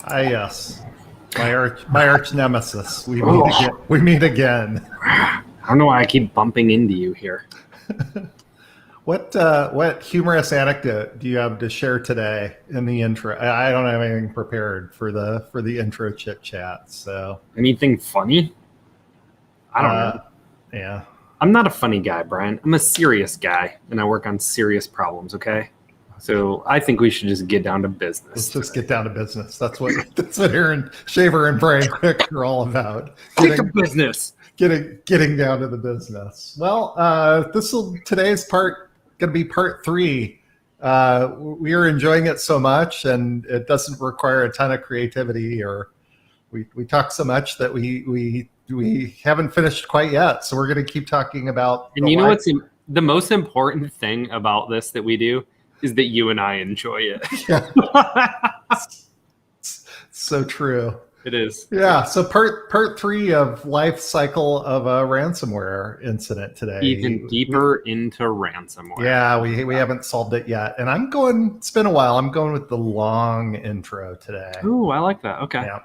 Yes. My arch nemesis. We meet again. I don't know why I keep bumping into you here. What humorous anecdote do you have to share today in the intro? I don't have anything prepared for the intro chit chat. So anything funny? I don't know. Yeah. I'm not a funny guy, Brian. I'm a serious guy, and I work on serious problems. Okay. So I think we should just get down to business. Let's just get down to business. That's what Aaron Shaver and Brian Quick are all about. Get to business. Getting down to the business. Well, today's part going to be part 3. We are enjoying it so much, and it doesn't require a ton of creativity, or we talk so much that we haven't finished quite yet. So we're going to keep talking about. And you know what's the most important thing about this that we do is that you and I enjoy it. Yeah. So true. It is. Yeah. So part 3 of Lifecycle of a Ransomware incident today. Even deeper into ransomware. Yeah, we haven't solved it yet. And it's been a while. I'm going with the long intro today. Ooh, I like that. Okay. Yeah.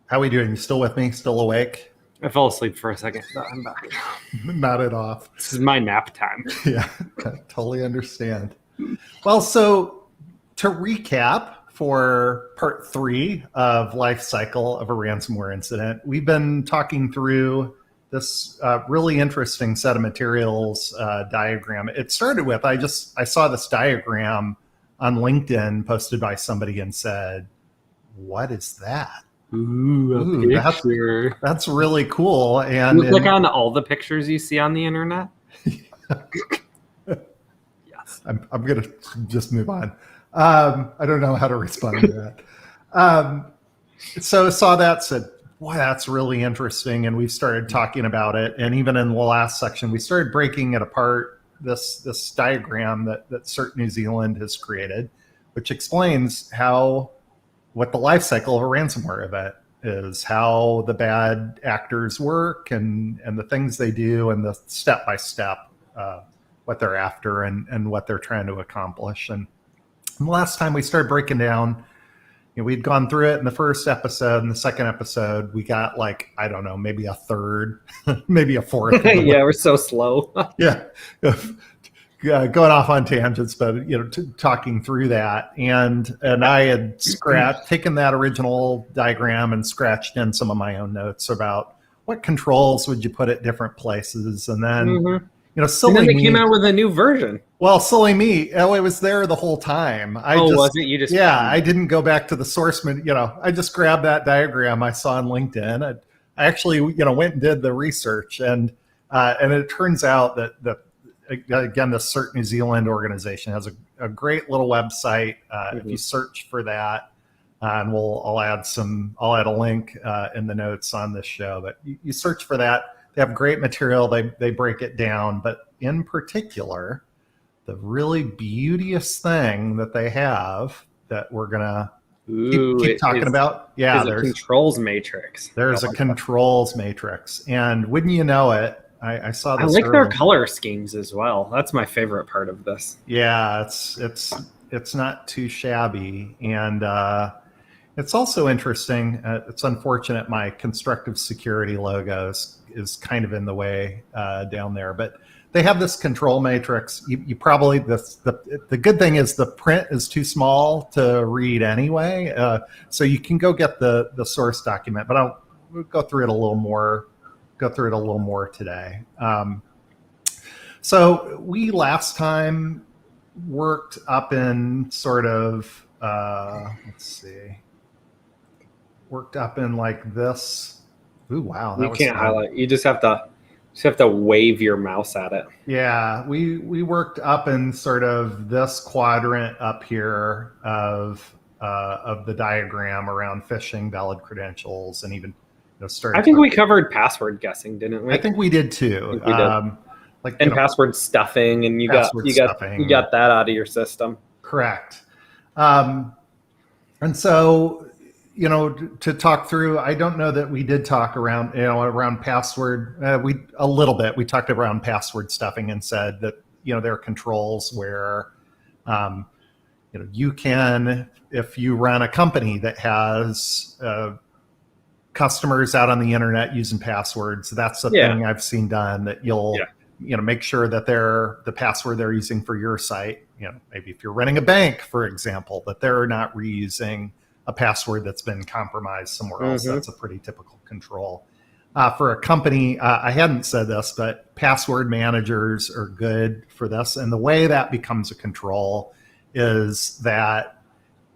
How are we doing? You still with me? Still awake? I fell asleep for a second, but I'm back. Nodded off. This is my nap time. Yeah, totally understand. Well, so to recap for part 3 of Lifecycle of a Ransomware Incident, we've been talking through this really interesting set of materials diagram. It started with, I saw this diagram on LinkedIn posted by somebody and said, "What is that?" Ooh, picture. That's really cool. And click on all the pictures you see on the internet. Yes. I'm going to just move on. I don't know how to respond to that. So I saw that, said, boy, that's really interesting. And we've started talking about it. And even in the last section, we started breaking it apart, this diagram that CERTNZ has created, which explains what the life cycle of a ransomware event is, how the bad actors work and the things they do, and the step-by-step, what they're after and what they're trying to accomplish. And the last time we started breaking down, we'd gone through it in the first episode. In the second episode, we got I don't know, maybe a third, maybe a fourth. Yeah, we're so slow. Yeah. Going off on tangents, but talking through that, and I had taken that original diagram and scratched in some of my own notes about what controls would you put at different places, and then silly and then they me, came out with a new version. Well, silly me, it was there the whole time. Was it? You just I didn't go back to the source. I just grabbed that diagram I saw on LinkedIn. I actually went and did the research, and it turns out that again, the CERTNZ organization has a great little website. If you search for that, and I'll add a link in the notes on this show. But you search for that. They have great material. They break it down. But in particular, the really beauteous thing that they have that we're gonna keep talking about. Yeah, there's a controls matrix. There's a controls matrix, and wouldn't you know it? I saw this. I like their color schemes as well. That's my favorite part of this. Yeah, it's not too shabby, and it's also interesting. It's unfortunate my constructive security logo is kind of in the way down there, but they have this control matrix. You probably the good thing is the print is too small to read anyway, so you can go get the source document. But we'll go through it a little more. Today. So we last time worked up in sort of, worked up in like this. Ooh, wow. You can't highlight. You just have to just have to wave your mouse at it. Yeah, we worked up in sort of this quadrant up here of the diagram around phishing, valid credentials, and even started. I think we covered password guessing, didn't we? I think we did too. We did. And password stuffing, and you got that out of your system. Correct. And so, to talk through, I don't know that we did talk around password. A little bit. We talked around password stuffing and said that there are controls where, you can, if you run a company that has customers out on the internet using passwords, that's the thing I've seen done, that you'll make sure that the password they're using for your site, maybe if you're running a bank, for example, that they're not reusing a password that's been compromised somewhere else. That's a pretty typical control. For a company, I hadn't said this, but password managers are good for this. And the way that becomes a control is that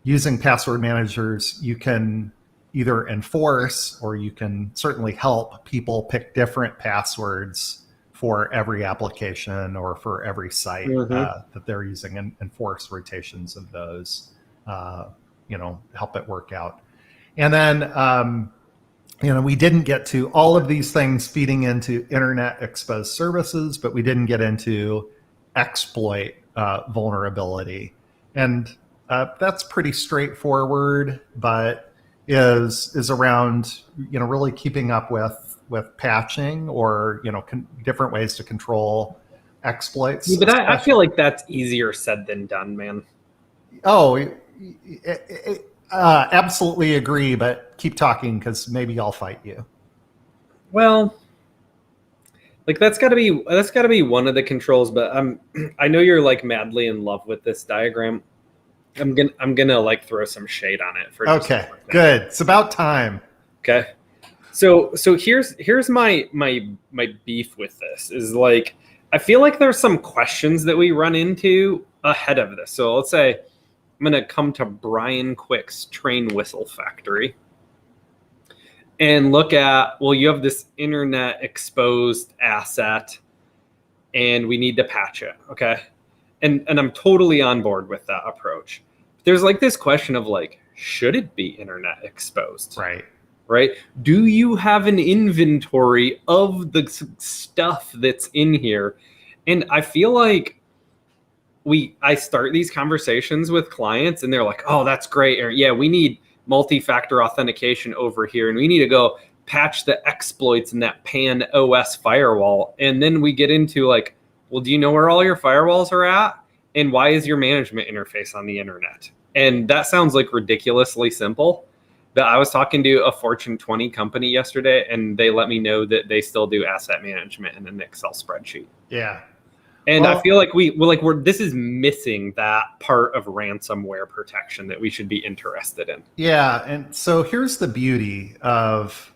using password managers, you can either enforce or you can certainly help people pick different passwords for every application or for every site that they're using, and enforce rotations of those, help it work out. And then, we didn't get to all of these things feeding into internet exposed services, but we didn't get into exploit vulnerability. And that's pretty straightforward, but is around, really keeping up with patching or, different ways to control exploits. Yeah, but I feel like that's easier said than done, man. Oh, absolutely agree, but keep talking because maybe I'll fight you. Well, like that's got to be one of the controls, but I know you're like madly in love with this diagram. I'm gonna like throw some shade on it for. Okay, good. It's about time. Okay, so here's my beef with this is, like, I feel like there's some questions that we run into ahead of this. So let's say I'm going to come to Brian Quick's train whistle factory and look at, well, you have this internet exposed asset and we need to patch it. Okay. And I'm totally on board with that approach. There's like this question of like, should it be internet exposed? Right. Do you have an inventory of the stuff that's in here? And I feel like I start these conversations with clients and they're like, oh, that's great. Or yeah, we need multi-factor authentication over here. And we need to go patch the exploits in that pan OS firewall. And then we get into like, well, do you know where all your firewalls are at? And why is your management interface on the internet? And that sounds like ridiculously simple. But I was talking to a Fortune 20 company yesterday and they let me know that they still do asset management in an Excel spreadsheet. Yeah. And I feel like this is missing that part of ransomware protection that we should be interested in. Yeah, and so here's the beauty of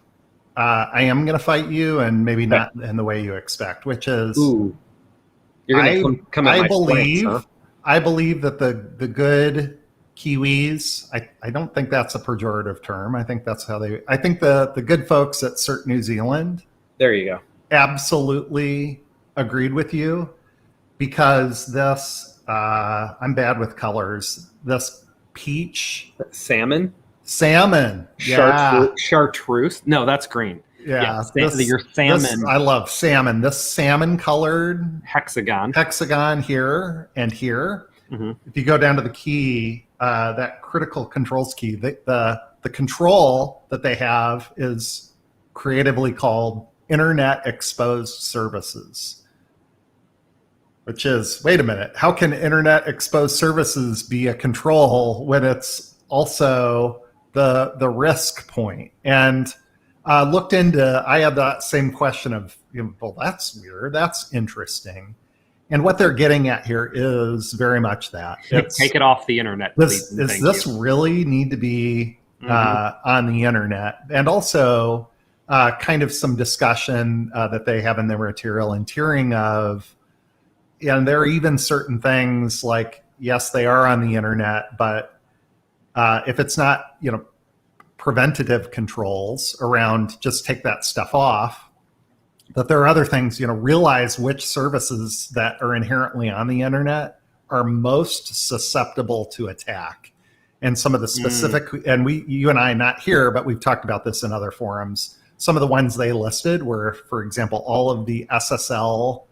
I am going to fight you, and maybe not in the way you expect, which is you're going to come at my flanks, huh? I believe that the good Kiwis, I don't think that's a pejorative term. I think that's how I think the good folks at CERTNZ, there you go, absolutely agreed with you. Because this, I'm bad with colors. This peach, salmon, chartreuse. No, that's green. Yeah, your salmon. I love salmon. This salmon-colored hexagon here and here. Mm-hmm. If you go down to the key, that critical controls key, the control that they have is creatively called Internet Exposed Services. Which is, wait a minute, how can internet exposed services be a control when it's also the risk point? And looked into, I had that same question of, well, that's weird, that's interesting. And what they're getting at here is very much that. Take it off the internet, please. Does this really need to be on the internet? And also kind of some discussion that they have in their material and tiering of, and there are even certain things like, yes, they are on the internet, but if it's not, preventative controls around just take that stuff off, that there are other things, realize which services that are inherently on the internet are most susceptible to attack. And some of the specific, and you and I, not here, but we've talked about this in other forums. Some of the ones they listed were, for example, all of the SSL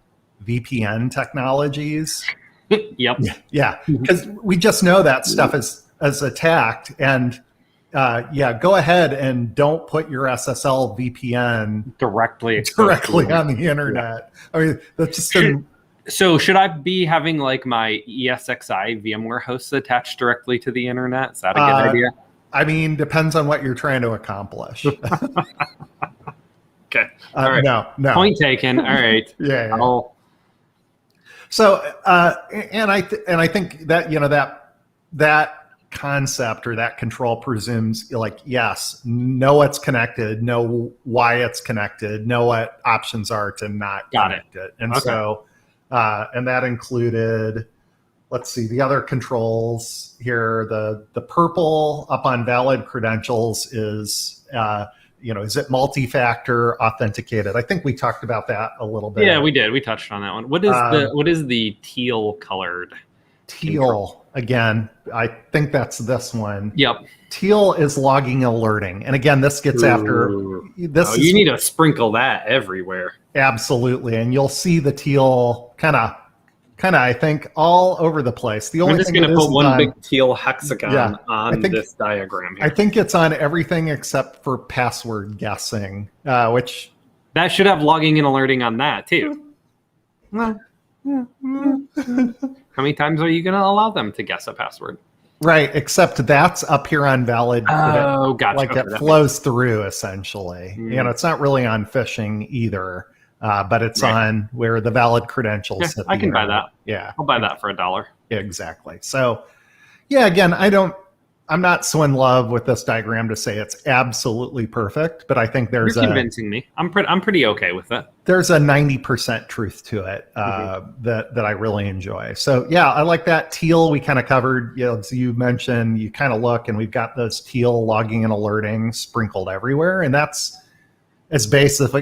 VPN technologies. Yep. Yeah. Because we just know that stuff is attacked. And go ahead and don't put your SSL VPN directly on the internet. I mean, that's just should I be having like my ESXi VMware hosts attached directly to the internet? Is that a good idea? I mean, depends on what you're trying to accomplish. Okay. All right. No. Point taken. All right. Yeah. So, and I think that that concept or that control presumes yes, know it's connected, know why it's connected, know what options are to not connect it. And so, and that included, let's see, the other controls here, the purple up on valid credentials is, is it multi-factor authenticated? I think we talked about that a little bit. Yeah, we did. We touched on that one. What is the teal colored? Teal, again, I think that's this one. Yep. Teal is logging alerting. And again, this gets after this. You need to sprinkle that everywhere. Absolutely. And you'll see the teal kind of, I think, all over the place. I'm just going to put one big teal hexagon on this diagram here. I think it's on everything except for password guessing, which... That should have logging and alerting on that, too. How many times are you going to allow them to guess a password? Right, except that's up here on valid. Oh, gotcha. Like it flows through, essentially. It's not really on phishing either. But it's on where the valid credentials. Yeah, I can buy that. Yeah, I'll buy that for $1. Yeah, exactly. So, again, I'm not so in love with this diagram to say it's absolutely perfect, but I think You're convincing me. I'm pretty okay with it. There's a 90% truth to it that I really enjoy. So I like that. Teal we kind of covered. As you mentioned, you kind of look and we've got those teal logging and alerting sprinkled everywhere, and that's as basic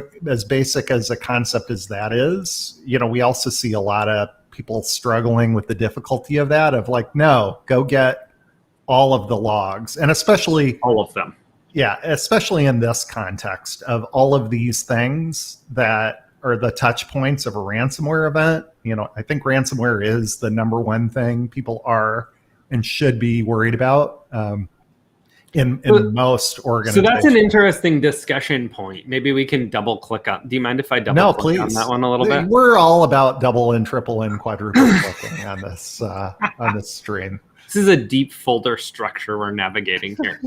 as a concept as that is. We also see a lot of people struggling with the difficulty of that. No, go get all of the logs, and especially all of them. Yeah, especially in this context of all of these things that are the touch points of a ransomware event. I think ransomware is the number one thing people are and should be worried about. In most organizations. So that's an interesting discussion point. Maybe we can double click on. Do you mind if I double click on that one a little bit? We're all about double and triple and quadruple clicking on this stream. This is a deep folder structure we're navigating here.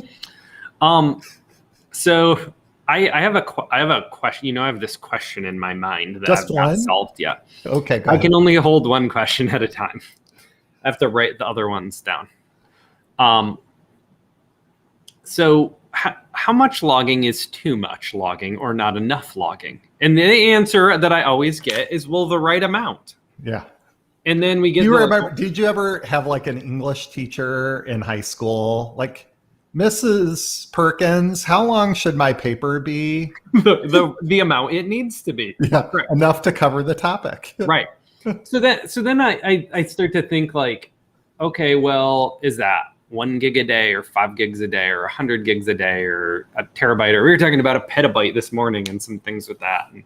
So I have a question. I have this question in my mind that I've not solved yet. Okay, I can only hold one question at a time. I have to write the other ones down. So how much logging is too much logging or not enough logging? And the answer that I always get is, well, the right amount. Yeah. And then we get... Did you ever have an English teacher in high school? Mrs. Perkins, how long should my paper be? the amount it needs to be. Yeah, correct. Enough to cover the topic. Right. So then I start to think okay, well, is that 1 gig a day or 5 gigs a day or 100 gigs a day or a terabyte? Or we were talking about a petabyte this morning and some things with that. And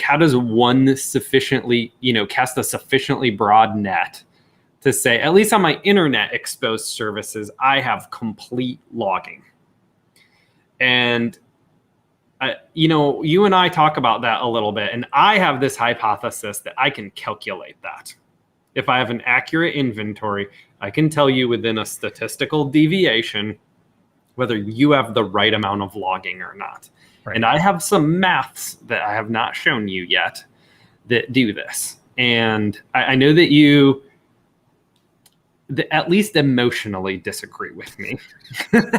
how does one sufficiently, cast a sufficiently broad net to say, at least on my internet exposed services, I have complete logging? And, you and I talk about that a little bit. And I have this hypothesis that I can calculate that. If I have an accurate inventory, I can tell you within a statistical deviation whether you have the right amount of logging or not. Right. And I have some maths that I have not shown you yet that do this. And I know that you at least emotionally disagree with me.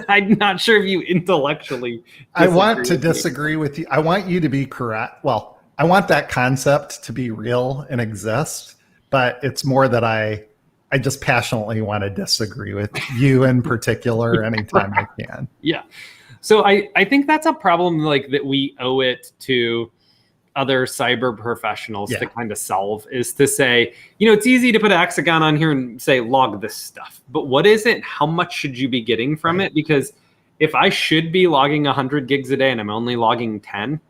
I'm not sure if you intellectually I want to disagree with you. I want you to be correct. Well, I want that concept to be real and exist, but it's more that I just passionately want to disagree with you in particular anytime I can. Yeah. So I think that's a problem that we owe it to other cyber professionals Yeah. to kind of solve is to say, it's easy to put a hexagon on here and say, log this stuff. But what is it? How much should you be getting from it? Because if I should be logging 100 gigs a day and I'm only logging 10,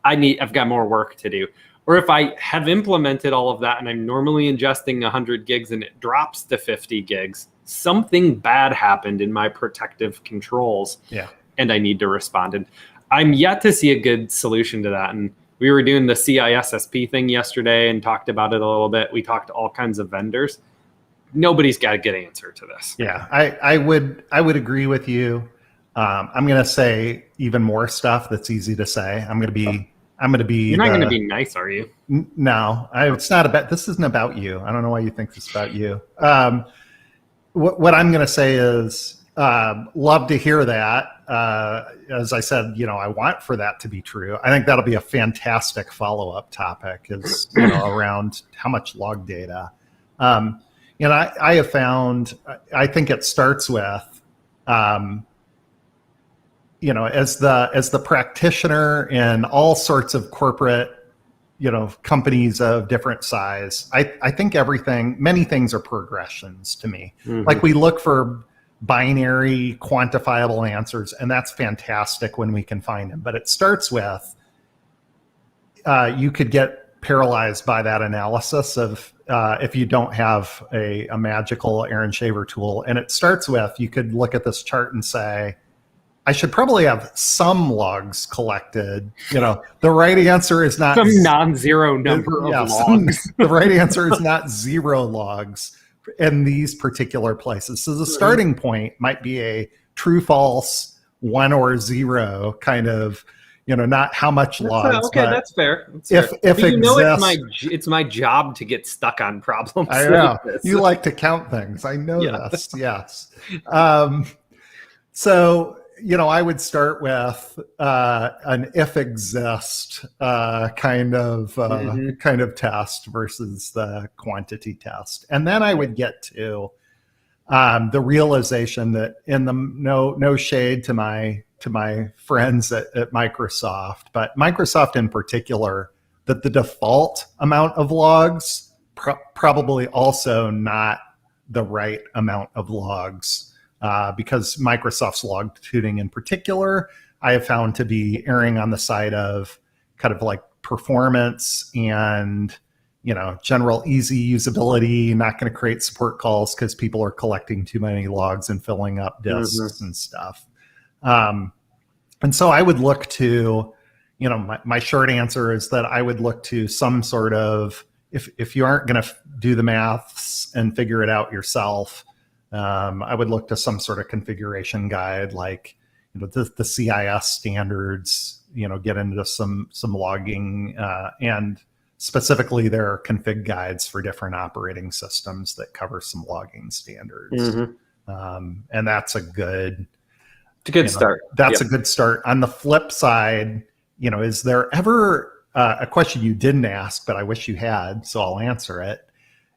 I've got more work to do. Or if I have implemented all of that and I'm normally ingesting 100 gigs and it drops to 50 gigs, something bad happened in my protective controls. Yeah. And I need to respond. And I'm yet to see a good solution to that. And we were doing the CISSP thing yesterday and talked about it a little bit. We talked to all kinds of vendors. Nobody's got a good answer to this. Yeah, I would agree with you. I'm going to say even more stuff that's easy to say. I'm going to be. You're not going to be nice, are you? No, it's not about. This isn't about you. I don't know why you think this is about you. What I'm going to say is, love to hear that. As I said, I want for that to be true. I think that'll be a fantastic follow-up topic is, around how much log data. I have found, I think it starts with, as the practitioner in all sorts of corporate, companies of different size, I think many things are progressions to me. Mm-hmm. Like we look for binary quantifiable answers, and that's fantastic when we can find them. But it starts with, you could get paralyzed by that analysis of, if you don't have a magical Aaron Shaver tool. And it starts with, you could look at this chart and say, I should probably have some logs collected. The right answer is not some non-zero number of logs. The right answer is not 0 logs in these particular places. So the starting point might be a true, false, 1 or 0 kind of, not how much logs. Okay, that's fair. If it's my job to get stuck on problems. I know you like to count things. I know this. Yes. So. I would start with an if exist kind of test versus the quantity test, and then I would get to the realization that no shade to my friends at Microsoft, but Microsoft in particular, that the default amount of logs probably also not the right amount of logs. Because Microsoft's log tuning in particular, I have found to be erring on the side of kind of like performance and, general easy usability, not going to create support calls because people are collecting too many logs and filling up disks and stuff. And so I would look to, my short answer is that I would look to some sort of, if you aren't going to do the maths and figure it out yourself, I would look to some sort of configuration guide, like the CIS standards. Get into some logging, and specifically there are config guides for different operating systems that cover some logging standards, and that's a good start. That's a good start. On the flip side, is there ever a question you didn't ask, but I wish you had, so I'll answer it?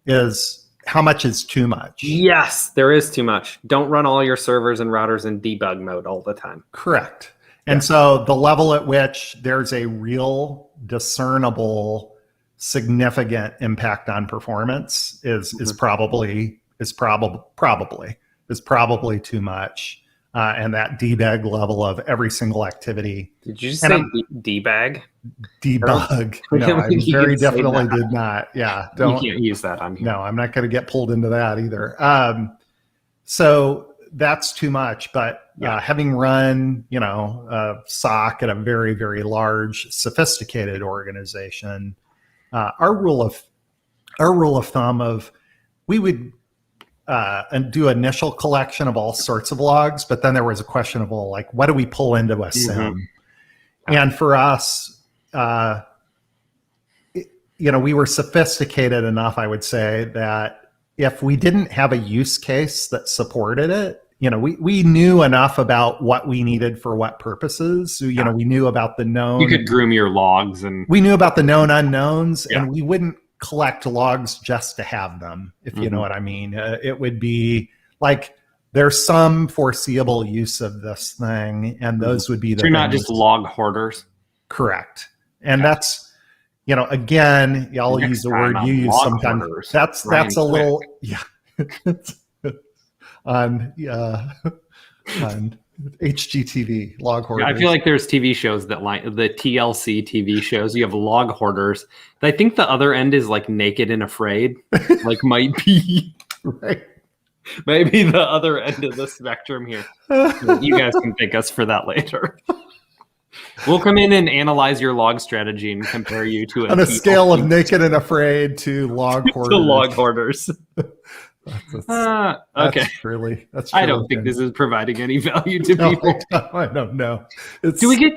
Is how much is too much? Yes, there is too much. Don't run all your servers and routers in debug mode all the time. Correct. And so the level at which there's a real discernible significant impact on performance is probably too much. And that debug level of every single activity. Did you say debug? Debug. No, I very definitely did not. Yeah. You can't use that on here. No, I'm not going to get pulled into that either. So that's too much. But having run, SOC at a very, very large, sophisticated organization, our rule of thumb of we would and do initial collection of all sorts of logs, but then there was a question of, well, like, what do we pull into a SIM? And for us, we were sophisticated enough, I would say, that if we didn't have a use case that supported it, we knew enough about what we needed for what purposes. So, we knew about the known. You could groom your logs, and we knew about the known unknowns, and we wouldn't collect logs just to have them, if you know what I mean. It would be like there's some foreseeable use of this thing, and those would be the. So you're not just log hoarders. Correct, and that's again, y'all Next use the time word on you use log sometimes. hoarders, That's Ryan a little, yeah. on HGTV, log hoarders. I feel like there's TV shows that like the TLC TV shows. You have log hoarders. I think the other end is like Naked and Afraid. Like might be right. maybe the other end of the spectrum here. You guys can thank us for that later. We'll come in and analyze your log strategy and compare you to on a scale of Naked and Afraid to log hoarders. to log hoarders. Okay. That's I don't think this is providing any value to people. I don't know.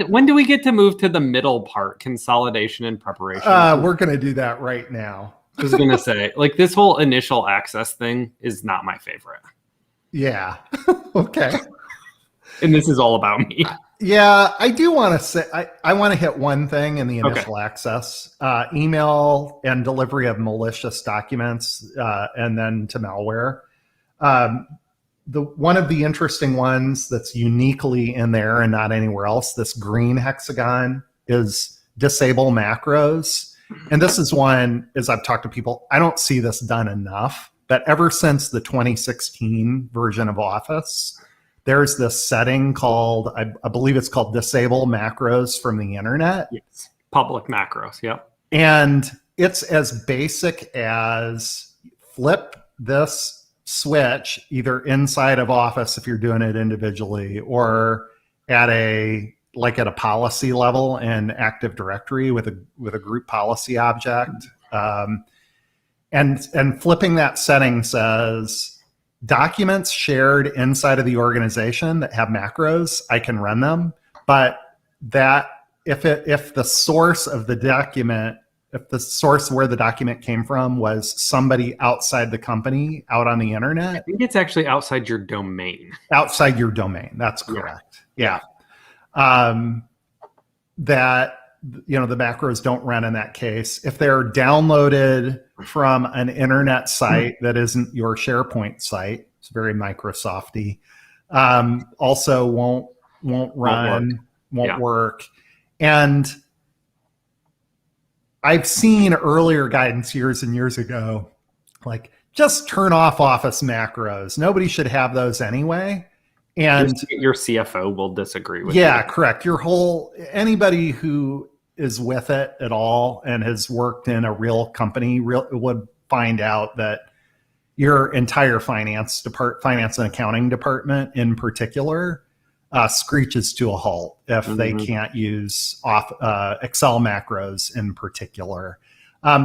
When do we get to move to the middle part, consolidation and preparation? We're going to do that right now. I was going to say, like, this whole initial access thing is not my favorite. Yeah. Okay. And this is all about me. Yeah, I do want to say, I want to hit one thing in the initial access, email and delivery of malicious documents, and then to malware. One of the interesting ones that's uniquely in there and not anywhere else, this green hexagon, is disable macros. And this is one, as I've talked to people, I don't see this done enough, but ever since the 2016 version of Office, there's this setting called, I believe it's called disable macros from the internet. Yes. Public macros. Yep. And it's as basic as flip this switch either inside of Office if you're doing it individually, or at a policy level in Active Directory with a group policy object. And flipping that setting says, documents shared inside of the organization that have macros, I can run them, but that if the source of the document, if the source where the document came from was somebody outside the company out on the internet, I think it's actually outside your domain. Outside your domain, that's correct. Yeah. That the macros don't run in that case. If they're downloaded from an internet site that isn't your SharePoint site, it's very Microsofty, also won't run, won't work. And I've seen earlier guidance years and years ago, like, just turn off Office macros. Nobody should have those anyway. And your CFO will disagree with you. Correct. Anybody who is with it at all and has worked in a real company would find out that your entire finance and accounting department in particular screeches to a halt if they can't use Excel macros in particular.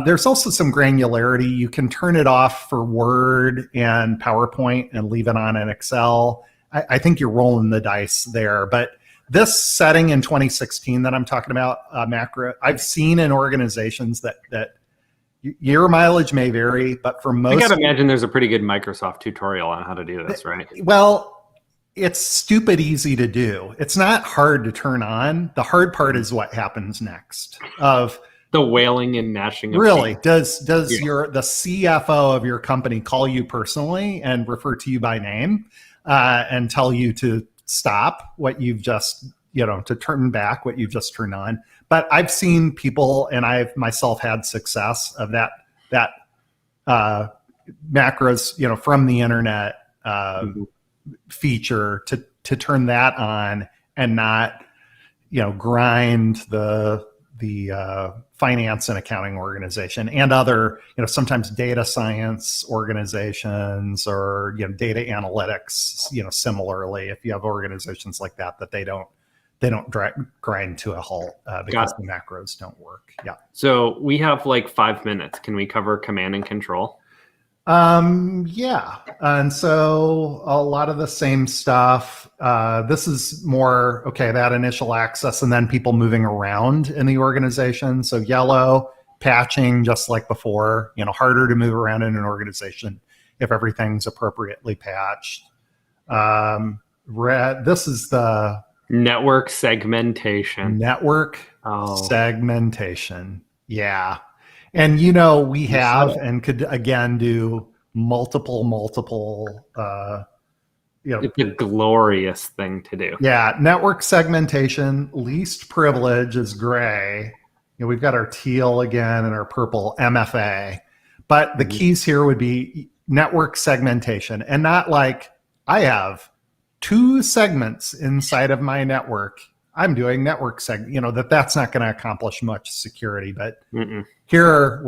There's also some granularity. You can turn it off for Word and PowerPoint and leave it on in Excel. I think you're rolling the dice there, but this setting in 2016 that I'm talking about, macro, I've seen in organizations that your mileage may vary, but for most, I gotta imagine there's a pretty good Microsoft tutorial on how to do this, right? Well, it's stupid easy to do. It's not hard to turn on. The hard part is what happens next. Of the wailing and gnashing of really teeth. Does the CFO of your company call you personally and refer to you by name and tell you to stop what you've just, to turn back what you've just turned on? But I've seen people, and I've myself had success of that macros, from the internet feature to turn that on and not, grind the finance and accounting organization and other, sometimes data science organizations or, data analytics, similarly, if you have organizations like that they don't grind to a halt because the macros don't work. Yeah. So we have like 5 minutes. Can we cover command and control? Yeah. And so a lot of the same stuff. This is more, that initial access and then people moving around in the organization. So yellow, patching, just like before, harder to move around in an organization if everything's appropriately patched. Red, this is the network segmentation. Segmentation. Yeah. And, we have and could, again, do multiple, it's a glorious thing to do. Yeah. Network segmentation, least privilege is gray. we've got our teal again and our purple MFA. But the keys here would be network segmentation, and not like I have 2 segments inside of my network. I'm doing network that's not going to accomplish much security. But here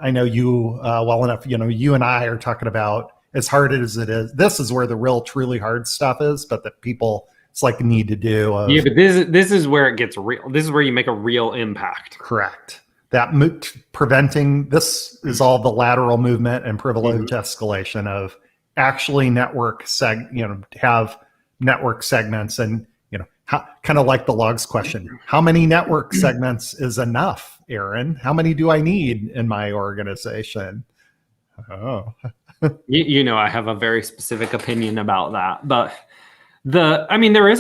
I know you well enough. You and I are talking about, as hard as it is, this is where the real truly hard stuff is, but that people it's like need to do. But this is where it gets real. This is where you make a real impact. Correct. That preventing this is all the lateral movement and privilege escalation of actually have network segments, and kind of like the logs question. How many network segments is enough, Aaron? How many do I need in my organization? Oh, I have a very specific opinion about that, but there is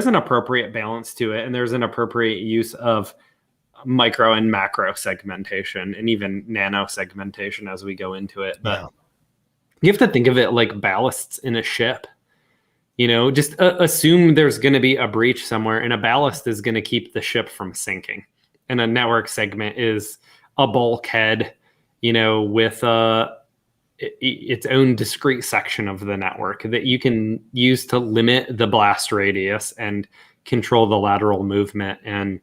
an appropriate balance to it, and there's an appropriate use of micro and macro segmentation, and even nano segmentation as we go into it. But you have to think of it like ballasts in a ship. Just assume there's going to be a breach somewhere, and a ballast is going to keep the ship from sinking. And a network segment is a bulkhead, with its own discrete section of the network that you can use to limit the blast radius and control the lateral movement. And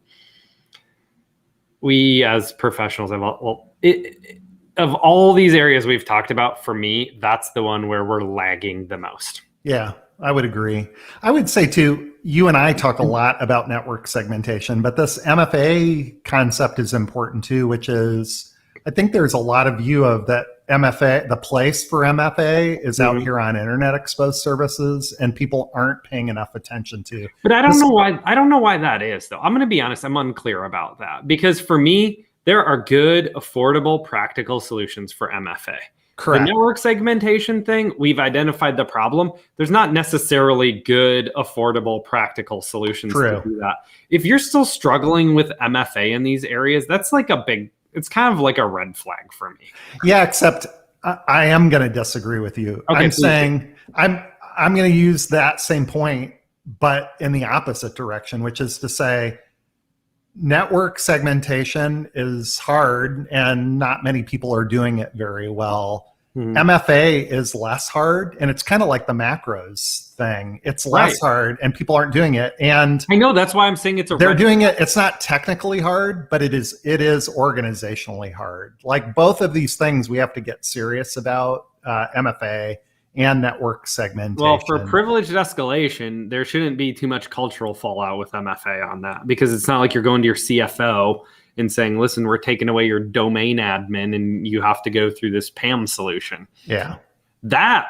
we as professionals have of all these areas we've talked about, for me, that's the one where we're lagging the most. Yeah, I would agree. I would say too, you and I talk a lot about network segmentation, but this MFA concept is important too, which is, I think there's a lot of view of that MFA, the place for MFA is out here on internet exposed services, and people aren't paying enough attention to. But I don't know why. I don't know why that is, though. I'm going to be honest. I'm unclear about that, because for me, there are good, affordable, practical solutions for MFA. Correct. The network segmentation thing, we've identified the problem. There's not necessarily good, affordable, practical solutions to do that. If you're still struggling with MFA in these areas, that's like it's kind of like a red flag for me. Yeah, except I am going to disagree with you. Okay, I'm saying I'm going to use that same point, but in the opposite direction, which is to say network segmentation is hard and not many people are doing it very well. MFA is less hard, and it's kind of like the macros thing. It's less hard and people aren't doing it. And I know that's why I'm saying they're doing it. It's not technically hard, but it is organizationally hard. Like both of these things, we have to get serious about MFA and network segmentation. Well, for privileged escalation, there shouldn't be too much cultural fallout with MFA on that, because it's not like you're going to your CFO and saying, listen, we're taking away your domain admin and you have to go through this PAM solution. Yeah. That,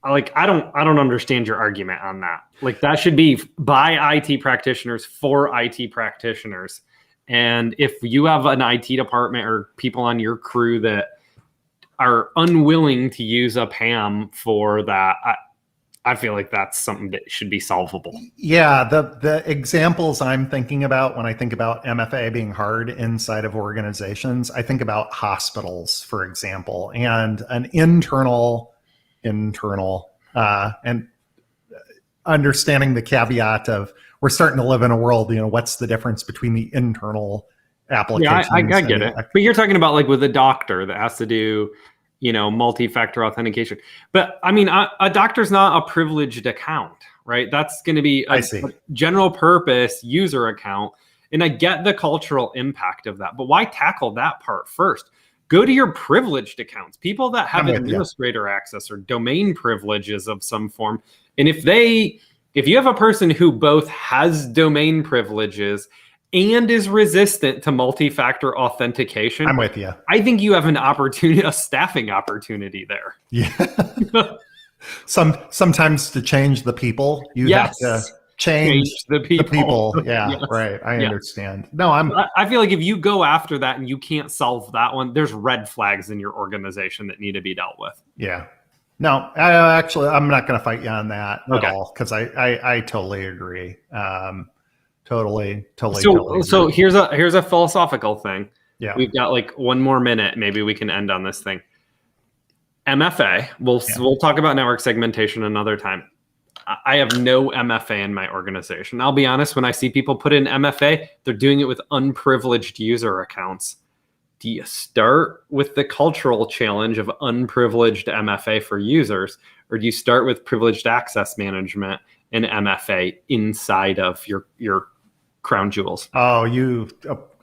like, I don't understand your argument on that. Like, that should be by IT practitioners for IT practitioners. And if you have an IT department or people on your crew that are unwilling to use a PAM for that, I feel like that's something that should be solvable. Yeah, the examples I'm thinking about when I think about MFA being hard inside of organizations, I think about hospitals, for example, and an internal, and understanding the caveat of we're starting to live in a world, what's the difference between the internal applications? Yeah, I get it. But you're talking about like with a doctor that has to do multi-factor authentication. But I mean, a doctor's not a privileged account, right? That's going to be a general purpose user account. And I get the cultural impact of that, but why tackle that part first? Go to your privileged accounts, people that have administrator access or domain privileges of some form. And if you have a person who both has domain privileges and is resistant to multi-factor authentication, I'm with you. I think you have a staffing opportunity there. Yeah. Sometimes to change the people, you have to change the people. Yeah, yes. Right. I understand. No, I feel like if you go after that and you can't solve that one, there's red flags in your organization that need to be dealt with. Yeah. No, I'm not going to fight you on that at all, because I totally agree. Totally. So here's a philosophical thing. Yeah. We've got like one more minute. Maybe we can end on this thing. MFA. We'll talk about network segmentation another time. I have no MFA in my organization. I'll be honest, when I see people put in MFA, they're doing it with unprivileged user accounts. Do you start with the cultural challenge of unprivileged MFA for users, or do you start with privileged access management and MFA inside of your crown jewels? Oh,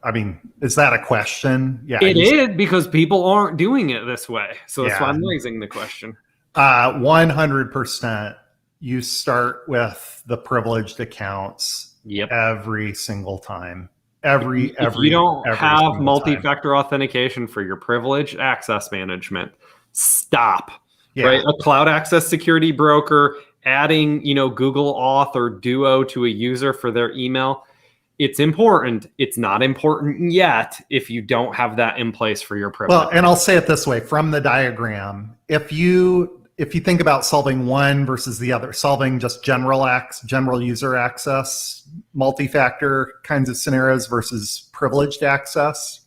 I mean, is that a question? Yeah, it is, because people aren't doing it this way. So that's why I'm raising the question. 100%. You start with the privileged accounts every single time. If you don't have multi-factor authentication for your privileged access management, stop. Right? A cloud access security broker adding, Google Auth or Duo to a user for their email. It's important. It's not important yet if you don't have that in place for your privilege. Well, and I'll say it this way from the diagram: if you think about solving one versus the other, solving just general user access, multi-factor kinds of scenarios versus privileged access,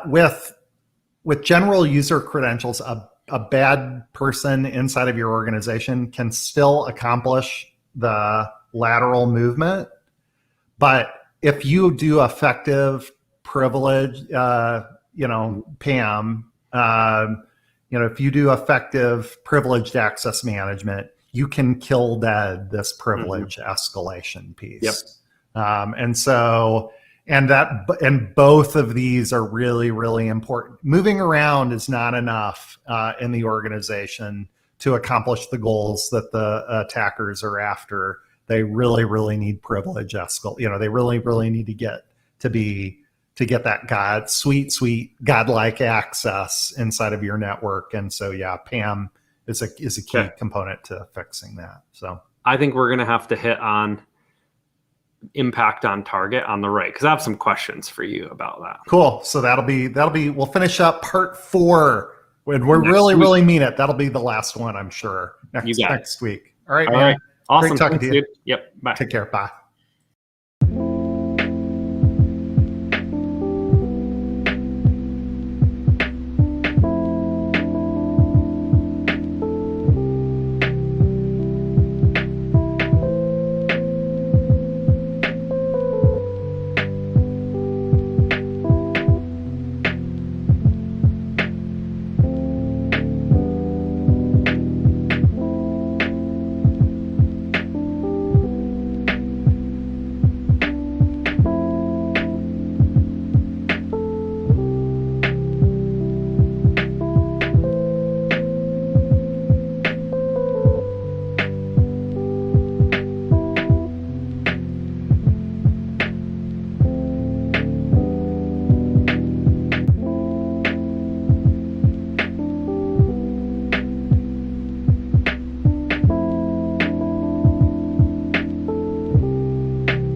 with general user credentials, a bad person inside of your organization can still accomplish the lateral movement. But if you do effective privilege, PAM, if you do effective privileged access management, you can kill dead this privilege escalation piece. And both of these are really, really important. Moving around is not enough in the organization to accomplish the goals that the attackers are after. They really, really need privilege escalation. They really, really need to get that sweet godlike access inside of your network. And so, PAM is a key component to fixing that. So I think we're going to have to hit on impact on target on the right, because I have some questions for you about that. Cool. So that'll be we'll finish up part 4 when we really mean it. That'll be the last one, I'm sure, next week. All right, man. Awesome. Great talking to you. Dude. Yep. Bye. Take care. Bye.